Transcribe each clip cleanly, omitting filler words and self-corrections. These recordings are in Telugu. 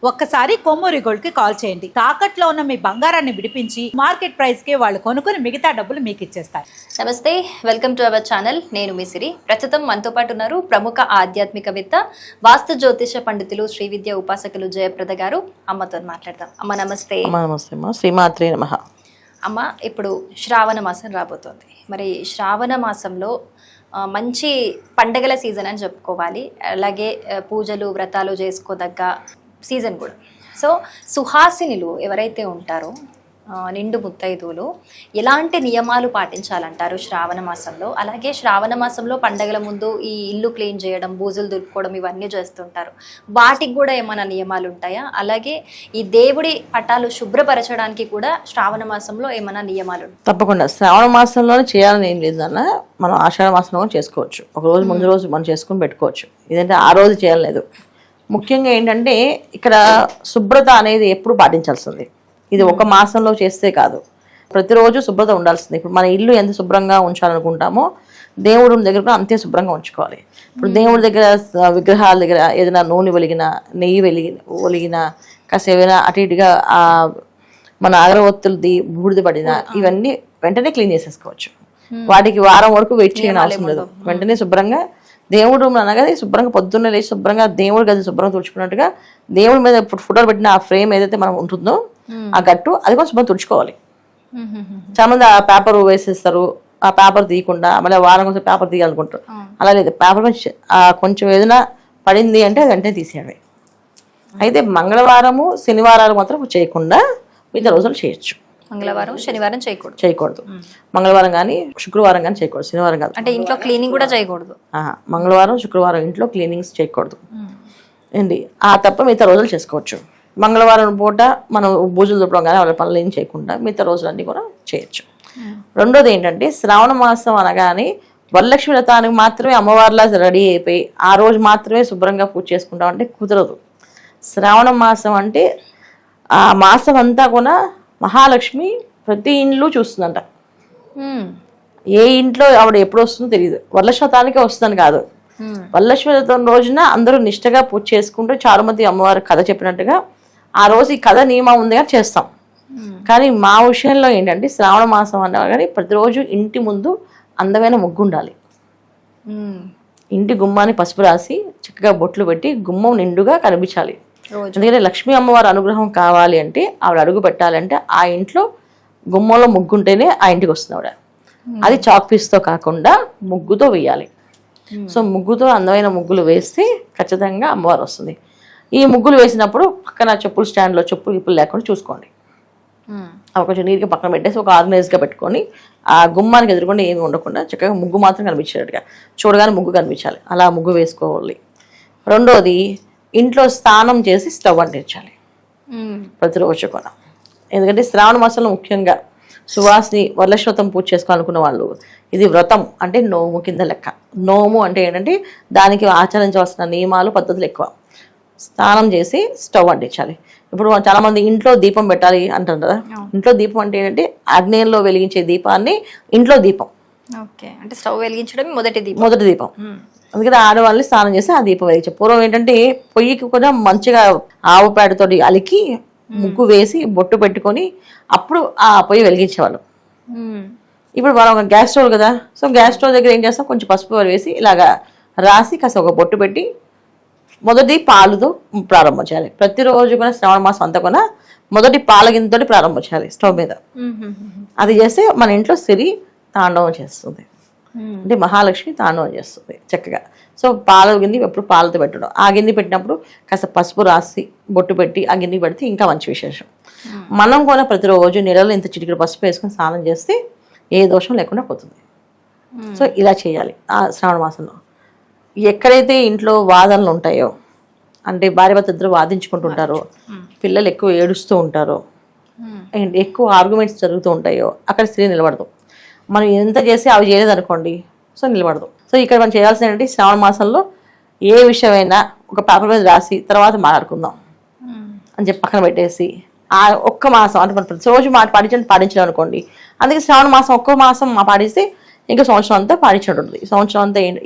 ఒక్కసారి కొమ్మూరి గోల్డ్ కి కాల్ చేయండి. తాకట్లో ఉన్న మీ బంగారాన్ని విడిపించి మార్కెట్ ప్రైస్ కి వాళ్ళు కొనుక్కుని మిగతా డబ్బులు మీకు ఇచ్చేస్తారు. నమస్తే, వెల్కమ్ టు అవర్ ఛానల్. నేను మీ సిరి. ప్రస్తుతం మనతో పాటు ఉన్నారు ప్రముఖ ఆధ్యాత్మికవేత్త, వాస్తు జ్యోతిష పండితులు, శ్రీ విద్య ఉపాసకులు జయప్రద గారు. అమ్మతో మాట్లాడదాం. అమ్మ నమస్తే. నమస్తే అమ్మ. శ్రీమాత్రే నమః. అమ్మ, ఇప్పుడు శ్రావణ మాసం రాబోతోంది. మరి శ్రావణ మాసంలో మంచి పండగల సీజన్ అని చెప్పుకోవాలి. అలాగే పూజలు వ్రతాలు చేసుకోదగ్గ సీజన్ కూడా. సో సుహాసినులు ఎవరైతే ఉంటారో, నిండు ముత్తైదువులు, ఎలాంటి నియమాలు పాటించాలంటారు శ్రావణ మాసంలో? అలాగే శ్రావణ మాసంలో పండగల ముందు ఈ ఇల్లు క్లీన్ చేయడం, బూజులు దులుపుకోవడం ఇవన్నీ చేస్తుంటారు. వాటికి కూడా ఏమైనా నియమాలు ఉంటాయా? అలాగే ఈ దేవుడి పటాలు శుభ్రపరచడానికి కూడా శ్రావణ మాసంలో ఏమైనా నియమాలు? తప్పకుండా శ్రావణ మాసంలోనే చేయాలని ఏం లేదన్న, మనం ఆషాఢ మాసంలో చేసుకోవచ్చు. ఒక రోజు ముందు రోజు మనం చేసుకుని పెట్టుకోవచ్చు. ఇదంటే ఆ రోజు చేయలేదు. ముఖ్యంగా ఏంటంటే ఇక్కడ శుభ్రత అనేది ఎప్పుడు పాటించాల్సింది. ఇది ఒక మాసంలో చేస్తే కాదు, ప్రతిరోజు శుభ్రత ఉండాల్సింది. ఇప్పుడు మన ఇల్లు ఎంత శుభ్రంగా ఉంచాలనుకుంటామో దేవుడి దగ్గర కూడా అంతే శుభ్రంగా ఉంచుకోవాలి. ఇప్పుడు దేవుడి దగ్గర విగ్రహాల దగ్గర ఏదైనా నూనె వెలిగిన, నెయ్యి ఒలిగిన, కాస్త ఏమైనా అటు ఇటుగా మన అగరవత్తులది బూడిద పడిన ఇవన్నీ వెంటనే క్లీన్ చేసేసుకోవచ్చు. వాటికి వారం వరకు వెయిట్ చేయని అవసరం లేదు. వెంటనే శుభ్రంగా దేవుడు అనగానే శుభ్రంగా పొద్దున్నే లేచి శుభ్రంగా దేవుడి గది శుభ్రంగా తుడుచుకున్నట్టుగా దేవుడి మీద ఫోటోలు పెట్టిన ఆ ఫ్రేమ్ ఏదైతే మనం ఉంటుందో ఆ గట్టు అది కూడా శుభ్రంగా తుడుచుకోవాలి. చాలా మంది ఆ పేపర్ వేసేస్తారు, ఆ పేపర్ తీయకుండా మళ్ళీ వారం కొంచెం పేపర్ తీయాలనుకుంటారు. అలా లేదు, పేపర్ కొంచెం ఏదైనా పడింది అంటే అది వెంటనే తీసేయాలి. అయితే మంగళవారము శనివారాలు మాత్రం చేయకుండా మిగతా రోజులు చేయొచ్చు. మంగళవారం శనివారం చేయకూడదు. మంగళవారం కానీ శుక్రవారం కానీ చేయకూడదు. శనివారం కాదు. అంటే ఇంట్లో క్లీనింగ్ కూడా చేయకూడదు. మంగళవారం శుక్రవారం ఇంట్లో క్లీనింగ్స్ చేయకూడదు ఏంటి. ఆ తప్ప మిగతా రోజులు చేసుకోవచ్చు. మంగళవారం పూట మనం పూజలు దుప్పడం కానీ వాళ్ళ పనులు ఏం చేయకుండా మిగతా రోజులన్నీ కూడా చేయొచ్చు. రెండోది ఏంటంటే శ్రావణ మాసం అనగానే వరలక్ష్మి వ్రతానికి మాత్రమే అమ్మవారిలా రెడీ అయిపోయి ఆ రోజు మాత్రమే శుభ్రంగా పూజ చేసుకుంటాం అంటే కుదరదు. శ్రావణ మాసం అంటే ఆ మాసం అంతా కూడా మహాలక్ష్మి ప్రతి ఇంట్లో చూస్తుందంట. ఏ ఇంట్లో ఆవిడ ఎప్పుడు వస్తుందో తెలియదు. వరలక్ష్మి వ్రతానికే వస్తుందని కాదు, వరలక్ష్మి వ్రతం రోజున అందరూ నిష్టగా పూజ చేసుకుంటూ చారుమతి అమ్మవారి కథ చెప్పినట్టుగా ఆ రోజు ఈ కథ నియమం ఉంది కానీ చేస్తాం. కానీ మా విషయంలో ఏంటంటే శ్రావణ మాసం అన్నా కానీ ప్రతిరోజు ఇంటి ముందు అందమైన ముగ్గు ఉండాలి. ఇంటి గుమ్మాన్ని పసుపు రాసి చక్కగా బొట్లు పెట్టి గుమ్మం నిండుగా కనిపించాలి. ఎందుకంటే లక్ష్మీ అమ్మవారి అనుగ్రహం కావాలి అంటే, ఆవిడ అడుగు పెట్టాలంటే ఆ ఇంట్లో గుమ్మంలో ముగ్గు ఉంటేనే ఆ ఇంటికి వస్తుంది ఆవిడ. అది చాక్ పీస్తో కాకుండా ముగ్గుతో వేయాలి. సో ముగ్గుతో అందమైన ముగ్గులు వేస్తే ఖచ్చితంగా అమ్మవారు వస్తుంది. ఈ ముగ్గులు వేసినప్పుడు పక్కన చెప్పులు స్టాండ్లో చెప్పులు గిప్పులు లేకుండా చూసుకోండి. అవి కొంచెం నీట్గా పక్కన పెట్టేసి ఒక ఆర్గనైజ్గా పెట్టుకొని ఆ గుమ్మానికి ఎదురుకుండా ఏమి ఉండకుండా చక్కగా ముగ్గు మాత్రం కనిపించేటట్టుగా చూడగానే ముగ్గు కనిపించాలి. అలా ముగ్గు వేసుకోవాలి. రెండోది, ఇంట్లో స్నానం చేసి స్టవ్ అంటించాలి ప్రతిరోజు కూడా. ఎందుకంటే శ్రావణ మాసంలో ముఖ్యంగా సువాసిని వరలక్ష్మి వ్రతం పూజ చేసుకోవాలనుకున్న వాళ్ళు ఇది వ్రతం అంటే నోము కింద లెక్క. నోము అంటే ఏంటంటే దానికి ఆచరించవలసిన నియమాలు పద్ధతులు ఎక్కువ. స్నానం చేసి స్టవ్ అంటించాలి. ఇప్పుడు చాలా మంది ఇంట్లో దీపం పెట్టాలి అంటారు కదా. ఇంట్లో దీపం అంటే ఏంటంటే అగ్నేయంలో వెలిగించే దీపాన్ని ఇంట్లో దీపం. అంటే స్టవ్ వెలిగించడం మొదటి దీపం. అందుకని ఆడవాళ్ళని స్నానం చేసి ఆ దీపం వెలిగించారు. పూర్వం ఏంటంటే పొయ్యికి కూడా మంచిగా ఆవు పేడతోటి అలికి ముగ్గు వేసి బొట్టు పెట్టుకొని అప్పుడు ఆ పొయ్యి వెలిగించేవాళ్ళు. ఇప్పుడు మనం గ్యాస్ స్టవ్ కదా, సో గ్యాస్ స్టవ్ దగ్గర ఏం చేస్తాం, కొంచెం పసుపు వేసి ఇలాగా రాసి కాస్త ఒక బొట్టు పెట్టి మొదటి పాలుతో ప్రారంభం చేయాలి. ప్రతిరోజు కూడా శ్రావణ మాసం అంతా కూడా మొదటి పాల గిన్నెతోటి ప్రారంభం చేయాలి స్టవ్ మీద. అది చేస్తే మన ఇంట్లో సిరి తాండవం చేస్తుంది. అంటే మహాలక్ష్మి తాండవం చేస్తుంది చక్కగా. సో పాల గిన్నె ఎప్పుడు పాలతో పెట్టడం, ఆ గిన్నె పెట్టినప్పుడు కాస్త పసుపు రాసి బొట్టు పెట్టి ఆ గిన్నె పెడితే ఇంకా మంచి విశేషం. మనం కూడా ప్రతిరోజు నీళ్ళలో ఇంత చిటికెడు పసుపు వేసుకొని స్నానం చేస్తే ఏ దోషం లేకుండా పోతుంది. సో ఇలా చేయాలి ఆ శ్రావణ మాసంలో. ఎక్కడైతే ఇంట్లో వాదనలు ఉంటాయో, అంటే భార్య భర్త ఇద్దరు వాదించుకుంటుంటారో, పిల్లలు ఎక్కువ ఏడుస్తూ ఉంటారో, ఎక్కువ ఆర్గ్యుమెంట్స్ జరుగుతూ ఉంటాయో అక్కడ స్త్రీ నిలబడదు. మనం ఎంత చేసి అవి చేయలేదు అనుకోండి, సో నిలబడదు. సో ఇక్కడ మనం చేయాల్సిన ఏంటంటే శ్రావణ మాసంలో ఏ విషయమైనా ఒక పేపర్ మీద రాసి తర్వాత మాట్లాడుకుందాం అని చెప్పి పక్కన పెట్టేసి ఆ ఒక్క మాసం అంటే మనం ప్రతిరోజు పాటించడం అనుకోండి. అందుకే శ్రావణ మాసం ఒక్క మాసం పాటిస్తే ఇంకా సంవత్సరం అంతా పాటించి ఉంటుంది. సంవత్సరం అంతా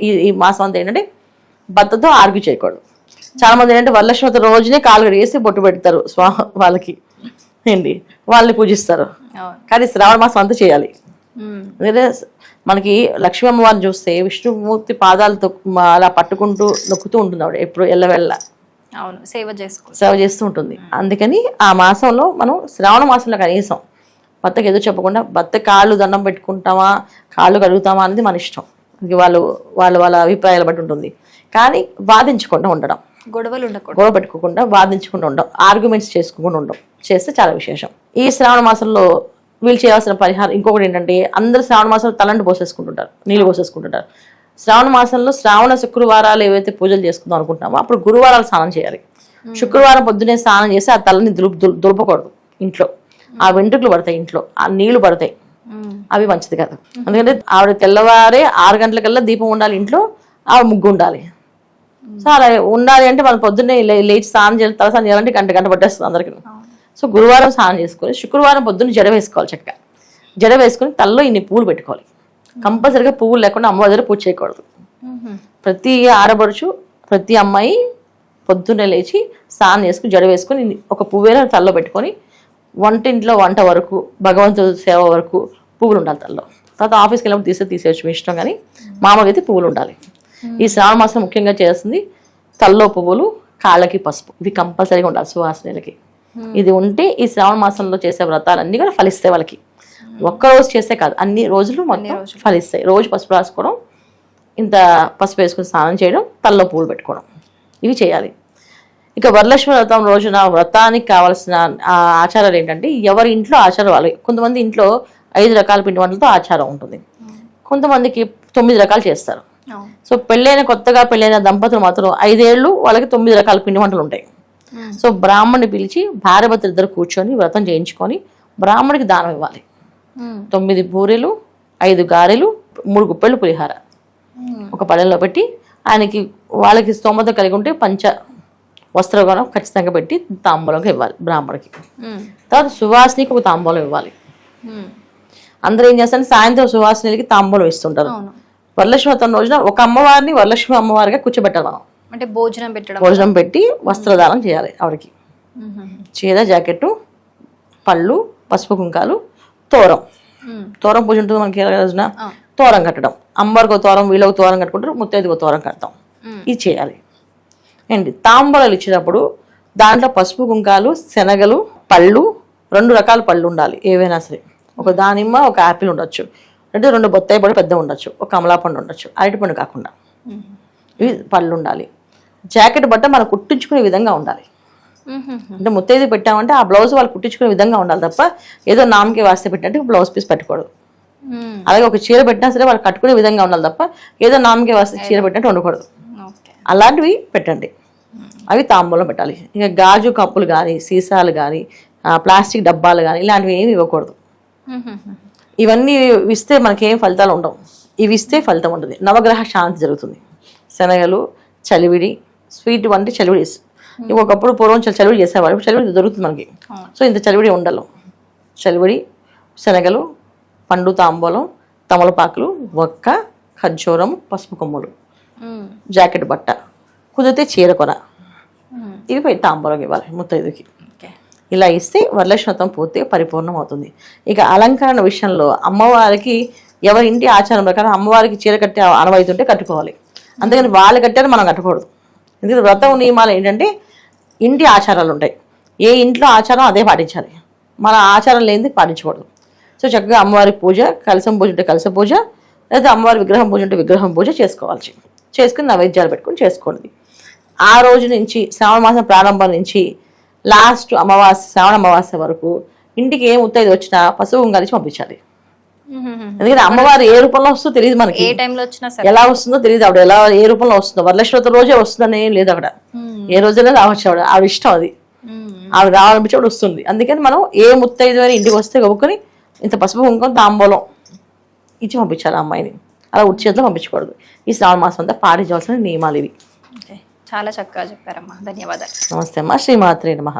ఈ మాసం అంతా ఏంటంటే భర్తతో ఆర్గ్యూ చేయకూడదు. చాలా మంది ఏంటంటే వరలక్ష్మి రోజునే కాలు కడిగేసి బొట్టు పెడతారు వాళ్ళకి ఏంటి వాళ్ళని పూజిస్తారు. అవును. కానీ శ్రావణ మాసం అంతా చేయాలి. మ్మ్. ఎందుకంటే మనకి లక్ష్మీ అమ్మవారిని చూస్తే విష్ణుమూర్తి పాదాలతో అలా పట్టుకుంటూ నొక్కుతూ ఉంటుంది ఆవిడ ఎప్పుడు ఎల్లవెళ్ళ అవును, సేవ చేస్తూ ఉంటుంది. అందుకని ఆ మాసంలో మనం శ్రావణ మాసంలో కనీసం భర్తకి ఎదురు చెప్పకుండా భర్త కాళ్ళు దండం పెట్టుకుంటామా కాళ్ళు కడుగుతామా అనేది మన ఇష్టం. అది వాళ్ళ అభిప్రాయాలు బట్టి ఉంటుంది. కానీ వాదించకుండా ఉండడం, గొడవలు ఉండకూడదు, గొడవ పెట్టుకోకుండా వాదించకుండా ఉండడం, ఆర్గ్యుమెంట్స్ చేసుకోకుండా ఉండడం చేస్తే చాలా విశేషం. ఈ శ్రావణ మాసంలో వీళ్ళు చేయాల్సిన పరిహారం ఇంకొకటి ఏంటంటే అందరూ శ్రావణ మాసంలో తలంటు పోసేసుకుంటుంటారు, నీళ్ళు పోసేసుకుంటుంటారు. శ్రావణ మాసంలో శ్రావణ శుక్రవారాలు ఏవైతే పూజలు చేసుకుందాం అనుకుంటామో అప్పుడు గురువారాలు స్నానం చేయాలి. శుక్రవారం పొద్దునే స్నానం చేసి ఆ తలని దులపకూడదు ఇంట్లో. ఆ వెంట్రుకలు పడతాయి, ఇంట్లో ఆ నీళ్లు పడతాయి, అవి మంచిది కాదు. ఎందుకంటే ఆవిడ తెల్లవారే 6 గంటలకల్లా దీపం ఉండాలి ఇంట్లో, ఆవిడ ముగ్గు ఉండాలి. సో అలా ఉండాలి అంటే మనం పొద్దున్నే లేచి స్నానం చేయాలి, తల స్నానం చేయాలంటే గంట పట్టేస్తుంది అందరికీ. సో గురువారం స్నానం చేసుకొని శుక్రవారం పొద్దున్న జడ వేసుకోవాలి. చక్కగా జడ వేసుకొని తలలో ఇన్ని పువ్వులు పెట్టుకోవాలి. కంపల్సరీగా పువ్వులు లేకుండా అమ్మవారి దగ్గర పూజ చేయకూడదు. ప్రతి ఆడబడుచు ప్రతి అమ్మాయి పొద్దున్నే లేచి స్నానం చేసుకుని జడ వేసుకొని ఒక పువ్వేనా తలలో పెట్టుకొని వంటింట్లో వంట వరకు భగవంతుడి సేవ వరకు పువ్వులు ఉండాలి తలలో. తర్వాత ఆఫీస్కి వెళ్ళినప్పుడు తీసేయచ్చు మీ ఇష్టం, కానీ మామూలుగా అయితే పువ్వులు ఉండాలి. ఈ శ్రావణ మాసం ముఖ్యంగా చేస్తుంది తలలో పువ్వులు, కాళ్ళకి పసుపు, ఇవి కంపల్సరీగా ఉండాలి సువాసనలకి. ఇది ఉంటే ఈ శ్రావణ మాసంలో చేసే వ్రతాలన్నీ కూడా ఫలిస్తాయి వాళ్ళకి. ఒక్కరోజు చేస్తే కాదు, అన్ని రోజులు మొత్తం ఫలిస్తాయి. రోజు పసుపు రాసుకోవడం, ఇంత పసుపు వేసుకుని స్నానం చేయడం, తలలో పువ్వులు పెట్టుకోవడం, ఇవి చేయాలి. ఇక వరలక్ష్మి వ్రతం రోజున వ్రతానికి కావాల్సిన ఆచారాలు ఏంటంటే ఎవరి ఇంట్లో ఆచారం వాళ్ళు. కొంతమంది ఇంట్లో 5 రకాల పిండి వంటలతో ఆచారం ఉంటుంది, కొంతమందికి 9 రకాలు చేస్తారు. సో కొత్తగా పెళ్ళైన దంపతులు మాత్రం 5 ఏళ్ళు వాళ్ళకి 9 రకాల పిండి వంటలు ఉంటాయి. సో బ్రాహ్మణ్ణి పిలిచి భార్యాభర్తలు ఇద్దరు కూర్చొని వ్రతం చేయించుకొని బ్రాహ్మణికి దానం ఇవ్వాలి. 9 పూరీలు, 5 గారెలు, 3 గుప్పెళ్ళు పులిహార ఒక పళ్ళెంలో పెట్టి ఆయనకి వాళ్ళకి స్తోమత కలిగి ఉంటే పంచ వస్త్రగణం ఖచ్చితంగా పెట్టి తాంబూలంగా ఇవ్వాలి బ్రాహ్మణికి. తర్వాత సువాసినికి ఒక తాంబూలం ఇవ్వాలి. అందరూ ఏం చేస్తారు, సాయంత్రం సువాసినికి తాంబూలం ఇస్తుంటారు. వరలక్ష్మి వ్రతం రోజున ఒక అమ్మవారిని వరలక్ష్మి అమ్మవారిగా కూర్చోబెట్టాలి మనం. అంటే భోజనం పెట్టి వస్త్రదానం చేయాలి ఆవిడకి. చీర, జాకెట్, పళ్ళు, పసుపు కుంకాలు, తోరం పూజ ఉంటుంది మనకి రోజున. తోరం కట్టడం, అమ్మవారికి తోరం, వీళ్ళకి తోరం కట్టుకుంటారు, ముత్తైదుకు తోరం కడతాం. ఇది చేయాలి. అండి తాంబూలాలు ఇచ్చినప్పుడు దాంట్లో పసుపు కుంకాలు, శనగలు, పళ్ళు, 2 రకాల పళ్ళు ఉండాలి ఏవైనా సరే. ఒక దానిమ్మ, ఒక యాపిల్ ఉండొచ్చు, అంటే 2 బొత్తాయి పళ్ళు పెద్ద ఉండొచ్చు, ఒక కమలా పండు ఉండొచ్చు, అరటిపండు కాకుండా ఇవి పళ్ళు ఉండాలి. జాకెట్ బట్ట మనం కుట్టించుకునే విధంగా ఉండాలి. అంటే ముత్తైదు పెట్టామంటే ఆ బ్లౌజ్ వాళ్ళు కుట్టించుకునే విధంగా ఉండాలి తప్ప ఏదో నామకే వాస్తే పెట్టినట్టు బ్లౌజ్ పీస్ పెట్టకూడదు. అలాగే ఒక చీర పెట్టినా సరే వాళ్ళు కట్టుకునే విధంగా ఉండాలి తప్ప ఏదో నామకే వాస్తే చీర పెట్టినట్టు ఉండకూడదు. అలాంటివి పెట్టండి, అవి తాంబూలం పెట్టాలి. ఇక గాజు కప్పులు కానీ, సీసాలు కానీ, ప్లాస్టిక్ డబ్బాలు కానీ ఇలాంటివి ఏమి ఇవ్వకూడదు. ఇవన్నీ ఇస్తే మనకేం ఫలితాలు ఉండవు. ఇవి ఇస్తే ఫలితం ఉంటుంది, నవగ్రహ శాంతి జరుగుతుంది. శనగలు, చలివిడి, స్వీట్ వంటి చలివిడి. ఒకప్పుడు పూర్వం చలివిడి చేసేవాడు, చలివిడి దొరుకుతుంది మనకి. సో ఇంత చలివిడి ఉండలు, చలివిడి, శనగలు, పండు తాంబూలం, తమలపాకులు, వక్క, ఖర్జూరం, పసుపు కొమ్ములు, జాకెట్ బట్ట, కుదిరితే చీర కొన, ఇవి పోయి తాంబూలం ఇవ్వాలి ముత్తైదుకి. ఇలా ఇస్తే వరలక్ష్మి వ్రతం పూర్తిగా పరిపూర్ణం అవుతుంది. ఇక అలంకరణ విషయంలో అమ్మవారికి ఎవరి ఇంటి ఆచారం ప్రకారం అమ్మవారికి చీర కట్టే ఆనవాయితీ ఉంటే కట్టుకోవాలి. అందుకని వాళ్ళు కట్టారు మనం కట్టకూడదు. ఎందుకంటే వ్రతం నియమాలు ఏంటంటే ఇంటి ఆచారాలు ఉంటాయి, ఏ ఇంట్లో ఆచారం అదే పాటించాలి, మన ఆచారం లేనిది పాటించకూడదు. సో చక్కగా అమ్మవారికి పూజ, కలశం పూజ ఉంటే కలశ పూజ, లేదా అమ్మవారి విగ్రహం పూజ ఉంటే విగ్రహం పూజ చేసుకోవాలి. చేసుకుని నైవేద్యాలు పెట్టుకుని చేసుకోండి. ఆ రోజు నుంచి శ్రావణ మాసం ప్రారంభం నుంచి లాస్ట్ అమావాస్య, శ్రావణ అమావాస్య వరకు ఇంటికి ఏ ముత్తైదు వచ్చినా పసుపు కుంకాలిచ్చి పంపించాలి. ఎందుకంటే అమ్మవారు ఏ రూపంలో వస్తుందో తెలియదు మనకి, ఏ టైంలో వచ్చినా ఎలా వస్తుందో తెలియదు, ఆవిడ ఎలా ఏ రూపంలో వస్తుందో. వరలక్ష్మి వ్రతం రోజే వస్తుందని ఏం లేదు అక్కడ, ఏ రోజైనా రావచ్చు ఆవిడ ఇష్టం, అది ఆవిడ రావాలనిపించి వస్తుంది. అందుకని మనం ఏ ముత్తైదు అని ఇంటికి వస్తే గొప్పకొని ఇంత పసుపు కుంకుమ తాంబూలం ఇచ్చి పంపించాలి అమ్మాయిని, అలా ఉచ్చి చేతిలో పంపించకూడదు. ఈ శ్రావణ మాసం అంతా పాటించవలసిన నియమాలు ఇవి. చాలా చక్కగా చెప్పారమ్మా, ధన్యవాదాలు. నమస్తే అమ్మా, శ్రీమాత్రే నమః.